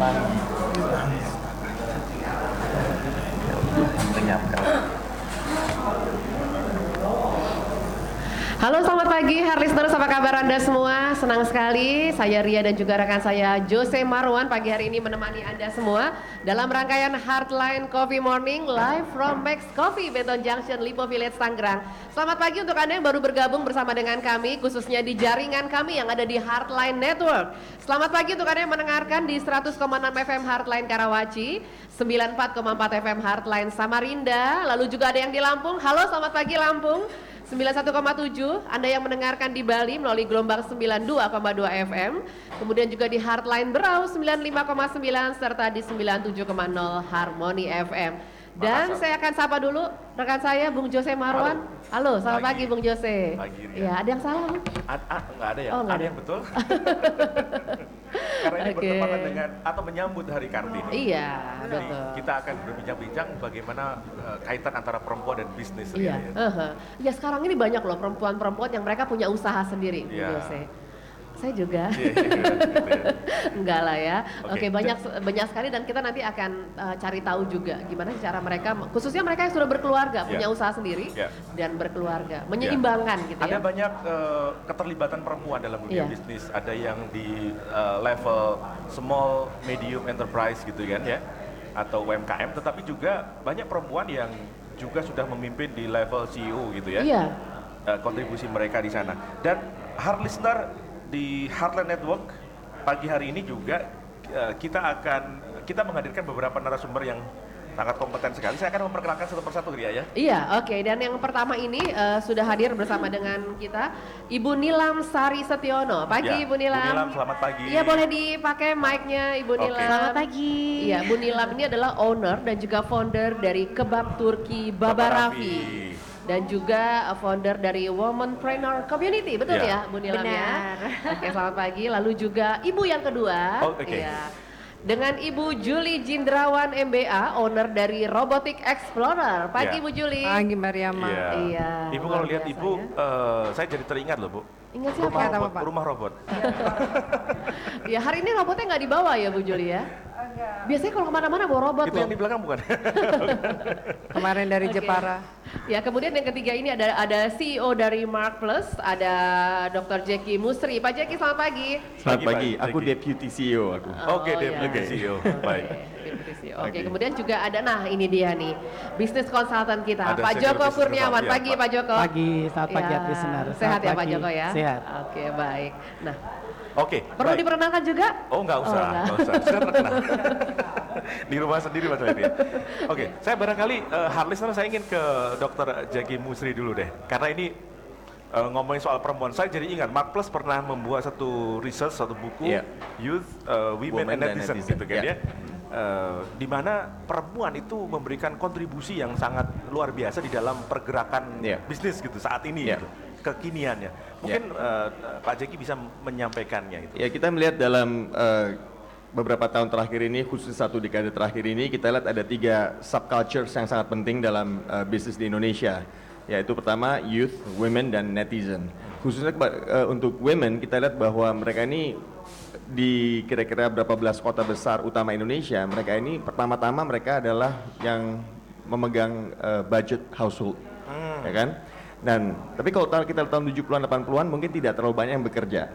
menyeramkan. Halo, selamat pagi Heart Listeners, apa kabar Anda semua? Senang sekali, saya Ria dan juga rekan saya Jose Marwan pagi hari ini menemani Anda semua dalam rangkaian Heartline Coffee Morning live from Max Coffee Beton Junction, Lipo Village, Tangerang. Selamat pagi untuk Anda yang baru bergabung bersama dengan kami, khususnya di jaringan kami yang ada di Heartline Network. Selamat pagi untuk Anda yang mendengarkan di 100,6 FM Heartline Karawaci, 94,4 FM Heartline Samarinda, lalu juga ada yang di Lampung. Halo, selamat pagi Lampung. 91,7, Anda yang mendengarkan di Bali melalui gelombang 92,2 FM, kemudian juga di Heartline Berau 95,9 serta di 97,0 Harmony FM. Dan saya akan sapa dulu rekan saya Bung Jose Marwan. Halo, selamat pagi Bung Jose. Pagi, ya, ada yang salah? Nggak ada ya? Oh, ada yang betul? Karena ini bertepatan dengan atau menyambut Hari Kartini. Iya, Jadi betul. kita akan berbincang-bincang bagaimana kaitan antara perempuan dan bisnis. Iya, ya sekarang ini banyak loh perempuan-perempuan yang mereka punya usaha sendiri, Bung Iya. Jose. Saya juga. Gitu ya. Enggak lah ya. Oke. Oke, banyak sekali dan kita nanti akan cari tahu juga gimana cara mereka, khususnya mereka yang sudah berkeluarga, punya usaha sendiri dan berkeluarga, menyeimbangkan gitu ya. Ada banyak keterlibatan perempuan dalam dunia bisnis. Ada yang di level small, medium enterprise gitu kan ya, atau UMKM. Tetapi juga banyak perempuan yang juga sudah memimpin di level CEO gitu ya. Iya. Kontribusi mereka di sana. Dan Heart Listener di Heartline Network pagi hari ini juga kita menghadirkan beberapa narasumber yang sangat kompeten sekali. Saya akan memperkenalkan satu persatu Ria ya. Iya, oke. Dan yang pertama ini sudah hadir bersama dengan kita Ibu Nilam Sari Setiono. Pagi Ya, Ibu Nilam. Bu Nilam, selamat pagi. Iya, boleh dipakai mic-nya Ibu Oke. Nilam. Selamat pagi. Iya, Bu Nilam ini adalah owner dan juga founder dari Kebab Turki Baba Raffi. Dan juga founder dari Womanpreneur Community, betul ya Bu Nilam ya? Benar. Oke, selamat pagi. Lalu juga ibu yang kedua, Oh, oke. iya, dengan Ibu Julie Jindrawan MBA, owner dari Robotic Explorer. Pagi Iya. Bu Julie. Pagi Mariama. Iya, Ibu luar kalau lihat biasa Ibu, saya jadi teringat loh Bu. Ingat siapa? Rumah Kata robot. Bapak. Rumah robot. Ya, hari ini robotnya nggak dibawa ya Bu Julie ya? Biasanya kalau kemana-mana bawa robot Itu loh. yang di belakang bukan? Kemarin dari Oke. Jepara. Ya, kemudian yang ketiga ini ada CEO dari Mark Plus, ada Dr. Jackie Musri. Pak Jackie, selamat pagi. Selamat pagi, Pak aku Jackie. Deputy CEO aku. Oke, Deputy ya. CEO. Baik. Deputy CEO. Oke, Oke. kemudian juga ada, nah ini dia nih, bisnis konsultan kita, Ada Pak senior Joko business Kurniawan. consultant. Pagi Ya, Pak Joko. Pagi, selamat pagi Ya, listener. sehat Selamat ya Pak pagi. Joko ya? Sehat. Oke, baik. Nah, Oke. perlu baik. diperkenalkan juga? Oh nggak usah, enggak. nggak usah. Sudah terkenal. Di rumah sendiri Mas Wendy. Oke, saya barangkali Heart Listener saya ingin ke Dr. Jackie Musri dulu deh. Karena ini ngomongin soal perempuan, saya jadi ingat Mark Plus pernah membuat satu research, satu buku Iya. Youth, Women and Netizen gitu kan Iya. ya. Di mana perempuan itu memberikan kontribusi yang sangat luar biasa di dalam pergerakan Iya. bisnis gitu saat ini Iya. gitu, kekiniannya. Mungkin Pak Jackie bisa menyampaikannya itu. Ya kita melihat dalam beberapa tahun terakhir ini, khusus satu dekade terakhir ini, kita lihat ada 3 subcultures yang sangat penting dalam bisnis di Indonesia. Yaitu pertama youth, women, dan netizen. Khususnya untuk women, kita lihat bahwa mereka ini di kira-kira berapa belas kota besar utama Indonesia, mereka ini pertama-tama mereka adalah yang memegang budget household, ya kan? Dan tapi kalau kita tahun 70-an 80-an mungkin tidak terlalu banyak yang bekerja.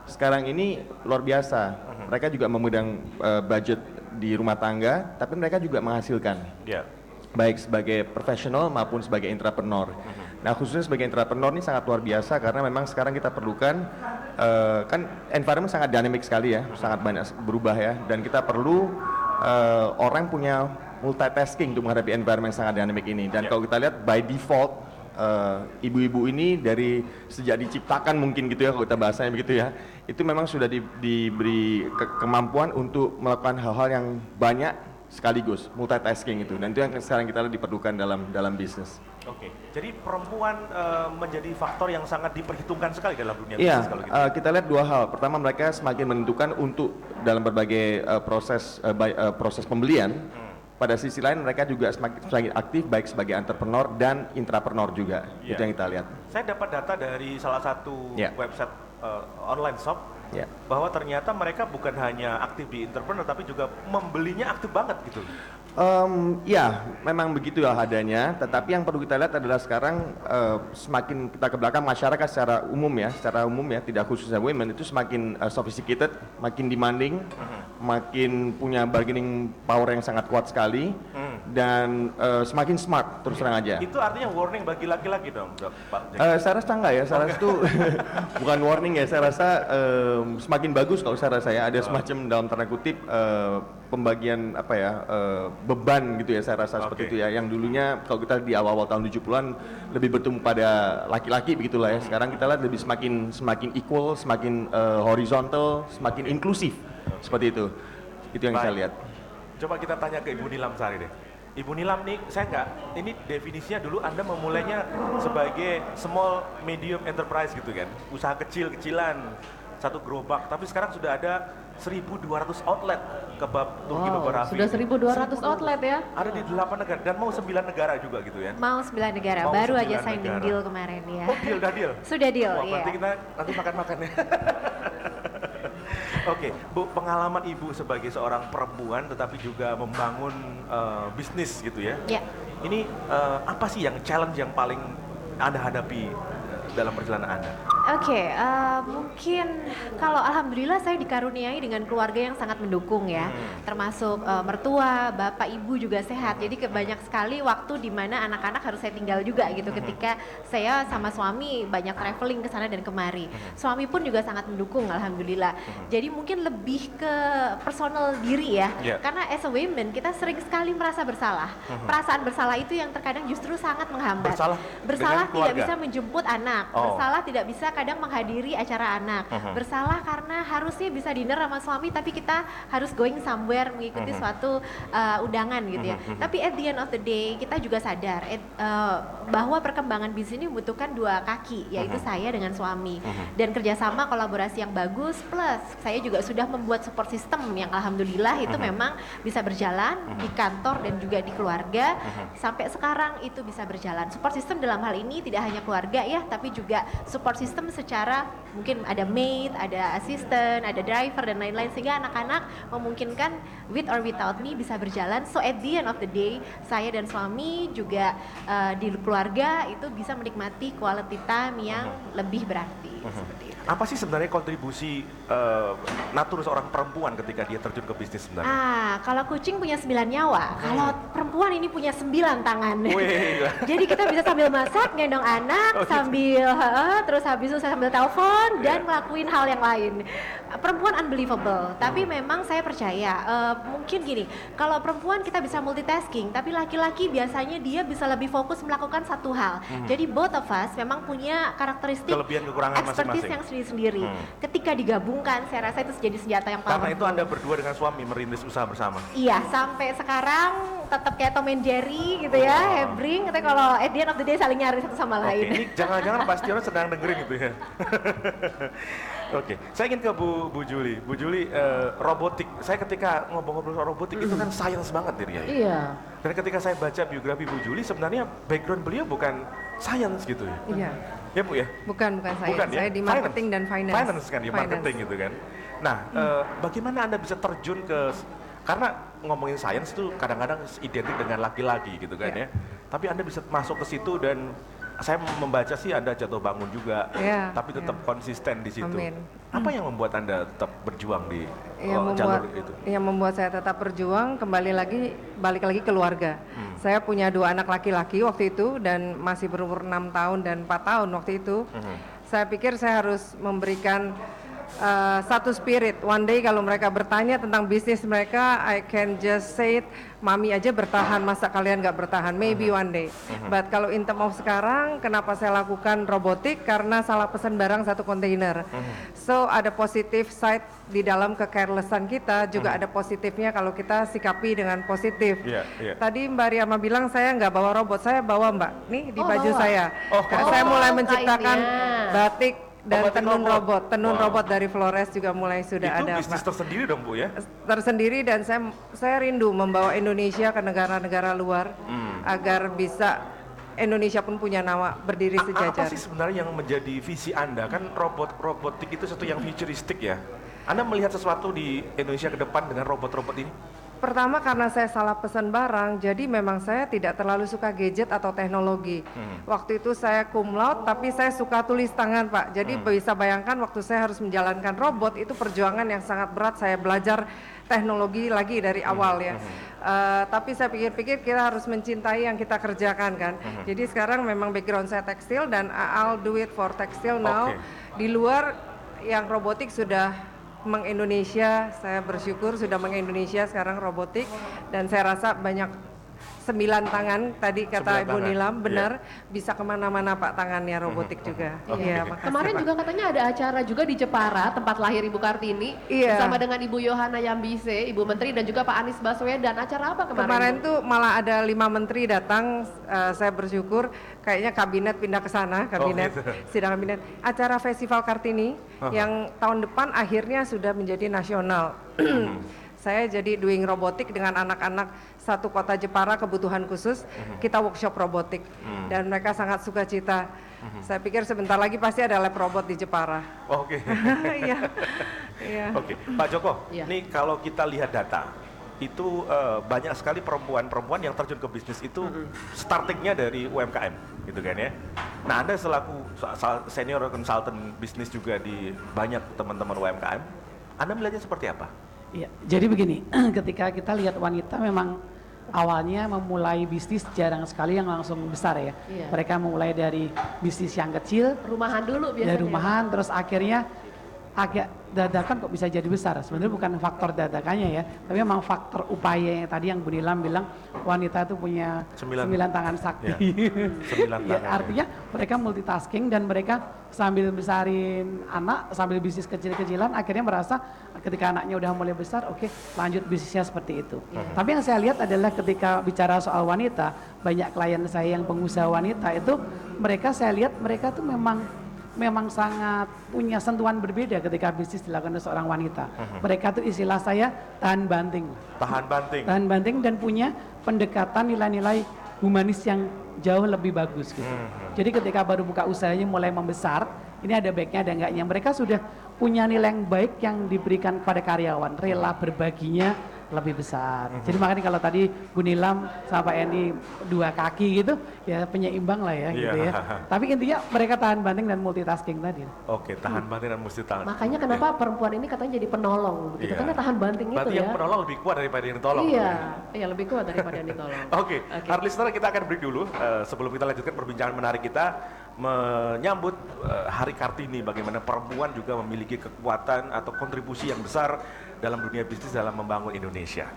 Sekarang ini luar biasa. Mereka juga memegang budget di rumah tangga, tapi mereka juga menghasilkan. Ya. Baik sebagai profesional maupun sebagai entrepreneur. Nah, khususnya sebagai entrepreneur ini sangat luar biasa karena memang sekarang kita perlukan kan environment sangat dynamic sekali ya, sangat banyak berubah ya, dan kita perlu orang punya multitasking untuk menghadapi environment yang sangat dynamic ini. Dan kalau kita lihat by default ibu-ibu ini dari sejak diciptakan mungkin gitu ya, kalau kita bahasanya begitu ya, itu memang sudah diberi kemampuan untuk melakukan hal-hal yang banyak sekaligus, multitasking itu, dan itu yang sekarang kita lihat diperlukan dalam bisnis. Oke, jadi perempuan menjadi faktor yang sangat diperhitungkan sekali dalam dunia Iya, bisnis kalau gitu. kita lihat 2 hal. Pertama, mereka semakin menentukan untuk dalam berbagai proses pembelian. Pada sisi lain mereka juga semakin aktif baik sebagai entrepreneur dan intrapreneur juga. Iya. Itu yang kita lihat. Saya dapat data dari salah satu Ya. website online shop Ya. bahwa ternyata mereka bukan hanya aktif di entrepreneur tapi juga membelinya aktif banget gitu. Ya, memang begitu ya adanya. Tetapi yang perlu kita lihat adalah sekarang semakin kita ke belakang masyarakat secara umum ya, tidak khususnya women itu semakin sophisticated, makin demanding, makin punya bargaining power yang sangat kuat sekali, dan semakin smart terus terang aja. Itu artinya warning bagi laki-laki dong, Pak. Saya rasa enggak ya, saya rasa itu bukan warning ya, saya rasa semakin bagus kalau saya rasa ya, ada semacam dalam tanda kutip pembagian apa ya, beban gitu ya, saya rasa seperti itu ya, yang dulunya kalau kita di awal-awal tahun 70-an lebih bertumpu pada laki-laki begitulah ya, sekarang kita lihat lebih semakin equal, semakin horizontal, semakin inklusif, seperti itu yang saya lihat. Coba kita tanya ke Ibu Nilam Sari deh. Ibu Nilam nih, ini definisinya dulu Anda memulainya sebagai small medium enterprise gitu kan, usaha kecil-kecilan, satu gerobak, tapi sekarang sudah ada 1.200 outlet kebab Turki beberapa. Sudah 1.200 outlet ya? Ada di 8 negara dan mau 9 negara juga gitu ya? Mau 9 negara, Mau baru 9 aja signing negara. deal kemarin ya. Oh udah deal? Sudah deal, Wah, iya. berarti kita nanti makan-makan ya. Oke, Bu, pengalaman Ibu sebagai seorang perempuan tetapi juga membangun bisnis gitu ya. Ya. Ini apa sih yang challenge yang paling Anda hadapi dalam perjalanan Anda? Oke, mungkin kalau alhamdulillah saya dikaruniai dengan keluarga yang sangat mendukung ya, termasuk mertua, bapak, ibu juga sehat. Jadi banyak sekali waktu di mana anak-anak harus saya tinggal juga gitu ketika saya sama suami banyak traveling ke sana dan kemari. Suami pun juga sangat mendukung alhamdulillah. Jadi mungkin lebih ke personal diri ya, Yeah. karena as a women kita sering sekali merasa bersalah. Perasaan bersalah itu yang terkadang justru sangat menghambat. dengan Bersalah tidak keluarga? bisa menjemput anak, Oh. bersalah tidak bisa kadang menghadiri acara anak, bersalah karena harusnya bisa dinner sama suami tapi kita harus going somewhere mengikuti suatu undangan gitu ya. Tapi at the end of the day kita juga sadar bahwa perkembangan bisnis ini membutuhkan dua kaki, yaitu saya dengan suami, dan kerjasama kolaborasi yang bagus, plus saya juga sudah membuat support system yang alhamdulillah itu memang bisa berjalan di kantor dan juga di keluarga. Sampai sekarang itu bisa berjalan. Support system dalam hal ini tidak hanya keluarga ya, tapi juga support system secara mungkin ada maid, ada assistant, ada driver dan lain-lain, sehingga anak-anak memungkinkan with or without me bisa berjalan. So at the end of the day saya dan suami juga di keluarga itu bisa menikmati quality time yang lebih berarti. Seperti itu. Apa sih sebenarnya kontribusi natur seorang perempuan ketika dia terjun ke bisnis sebenarnya? Kalau kucing punya 9 nyawa, kalau perempuan ini punya 9 tangan. Wih. Jadi kita bisa sambil masak, gendong anak, sambil terus habis itu saya sambil telepon dan ngelakuin hal yang lain. Perempuan unbelievable, tapi memang saya percaya mungkin gini, kalau perempuan kita bisa multitasking, tapi laki-laki biasanya dia bisa lebih fokus melakukan satu hal. Jadi both of us memang punya karakteristik Kelebihan kekurangan expertise masing-masing. yang sendiri-sendiri. Ketika digabungkan, saya rasa itu jadi senjata yang powerful. Karena itu Anda berdua dengan suami merintis usaha bersama. Iya, sampai sekarang tetap kayak Tom and Jerry gitu ya, hebring, tapi kalau at the end of the day saling nyari satu sama Oke, lain. ini jangan-jangan pasti orang sedang dengerin gitu ya. Oke, saya ingin ke Bu Juli. Bu Juli, robotik. Saya ketika ngobrol-ngobrol soal robotik itu kan science banget dirinya. Ya. Iya. Dan ketika saya baca biografi Bu Juli, sebenarnya background beliau bukan science gitu ya. Iya. Ya Bu ya? Bukan saya. Bukan ya? Saya di marketing dan finance. Finance kan, di marketing gitu kan. Nah, bagaimana Anda bisa terjun ke, karena ngomongin sains itu kadang-kadang identik dengan laki-laki gitu kan ya. Tapi Anda bisa masuk ke situ dan saya membaca sih Anda jatuh bangun juga, Ya, tapi tetap konsisten di situ. Amin. Apa yang membuat Anda tetap berjuang di Yang jalur itu? membuat saya tetap berjuang balik lagi keluarga. Saya punya 2 anak laki-laki waktu itu dan masih berumur 6 tahun dan 4 tahun waktu itu. Saya pikir saya harus memberikan satu spirit. One day kalau mereka bertanya tentang bisnis mereka, I can just say it, mami aja bertahan, masa kalian nggak bertahan? Maybe one day. But kalau in term of sekarang, kenapa saya lakukan robotik? Karena salah pesan barang satu kontainer. So ada positif side di dalam kecarelessan kita, juga ada positifnya kalau kita sikapi dengan positif. Iya, iya. Tadi Mbak Riyama bilang saya nggak bawa robot, saya bawa Mbak. Nih di baju bawa. saya. Oh. Saya mulai Oh, menciptakan kainnya. batik dan batik tenun robot. Tenun Wow. robot dari Flores juga mulai sudah Itu ada, bisnis Pak. tersendiri dong Bu ya? Tersendiri, dan saya rindu membawa Indonesia ke negara-negara luar agar bisa Indonesia pun punya nama berdiri Apa sejajar. sih sebenarnya yang menjadi visi Anda? Kan robotik itu sesuatu yang futuristik ya. Anda melihat sesuatu di Indonesia ke depan dengan robot-robot ini? Pertama karena saya salah pesan barang, jadi memang saya tidak terlalu suka gadget atau teknologi. Waktu itu saya cum laude, tapi saya suka tulis tangan Pak. Jadi bisa bayangkan waktu saya harus menjalankan robot, itu perjuangan yang sangat berat. Saya belajar teknologi lagi dari awal ya. Tapi saya pikir-pikir kita harus mencintai yang kita kerjakan kan. Jadi sekarang memang background saya tekstil dan I'll do it for tekstil now. Di luar yang robotik sudah meng-Indonesia, saya bersyukur sudah meng-Indonesia sekarang robotik, dan saya rasa banyak 9 tangan tadi kata 9 Ibu tangan, Nilam benar, bisa kemana-mana Pak tangannya robotik juga. Iya, makasih Kemarin Pak. juga katanya ada acara juga di Jepara, tempat lahir Ibu Kartini, Iya. bersama dengan Ibu Yohana Yambise, Ibu Menteri, dan juga Pak Anies Baswedan. Acara apa kemarin? Kemarin Bu? tuh malah ada 5 menteri datang, saya bersyukur kayaknya kabinet pindah ke sana, kabinet gitu. sidang kabinet. Acara Festival Kartini yang tahun depan akhirnya sudah menjadi nasional. Saya jadi doing robotik dengan anak-anak satu kota Jepara kebutuhan khusus, kita workshop robotik dan mereka sangat sukacita. Saya pikir sebentar lagi pasti ada lab robot di Jepara. Oke. Iya. Iya. Oke, Pak Joko, Iya. nih kalau kita lihat data, itu banyak sekali perempuan-perempuan yang terjun ke bisnis itu startingnya dari UMKM, gitu kan ya. Nah, Anda selaku senior consultant bisnis juga di banyak teman-teman UMKM, Anda melihatnya seperti apa? Iya, jadi begini, ketika kita lihat wanita memang awalnya memulai bisnis jarang sekali yang langsung besar ya. Iya. Mereka memulai dari bisnis yang kecil, Rumahan dulu biasanya. dari rumahan, terus akhirnya agak dadakan kok bisa jadi besar. Sebenarnya bukan faktor dadakannya ya, tapi memang faktor upaya yang tadi yang Bu Nilam bilang wanita itu punya 9 tangan sakti. Ya, 9 Ya, tangan, artinya mereka multitasking dan mereka sambil besarin anak, sambil bisnis kecil-kecilan, akhirnya merasa ketika anaknya udah mulai besar, oke, lanjut bisnisnya seperti itu. Tapi yang saya lihat adalah ketika bicara soal wanita, banyak klien saya yang pengusaha wanita itu, mereka saya lihat mereka tuh memang sangat punya sentuhan berbeda ketika bisnis dilakukan oleh seorang wanita. Mereka tuh istilah saya tahan banting. Tahan banting. Tahan banting dan punya pendekatan nilai-nilai humanis yang jauh lebih bagus gitu. Jadi ketika baru buka usahanya mulai membesar, ini ada baiknya ada enggaknya. Mereka sudah punya nilai yang baik yang diberikan kepada karyawan, rela berbaginya lebih besar. Jadi makanya kalau tadi Bu Nilam sama Pak Endi 2 kaki gitu, ya penyeimbang lah ya gitu ya. Tapi intinya mereka tahan banting dan multitasking tadi. Oke, tahan banting dan mesti tahan. Makanya kenapa perempuan ini katanya jadi penolong begitu, Iya. karena tahan banting Berarti itu yang ya. penolong lebih kuat daripada yang ditolong. Iya, iya lebih kuat daripada yang ditolong. Oke, hard listener, kita akan break dulu sebelum kita lanjutkan perbincangan menarik kita menyambut Hari Kartini, bagaimana perempuan juga memiliki kekuatan atau kontribusi yang besar dalam dunia bisnis dalam membangun Indonesia.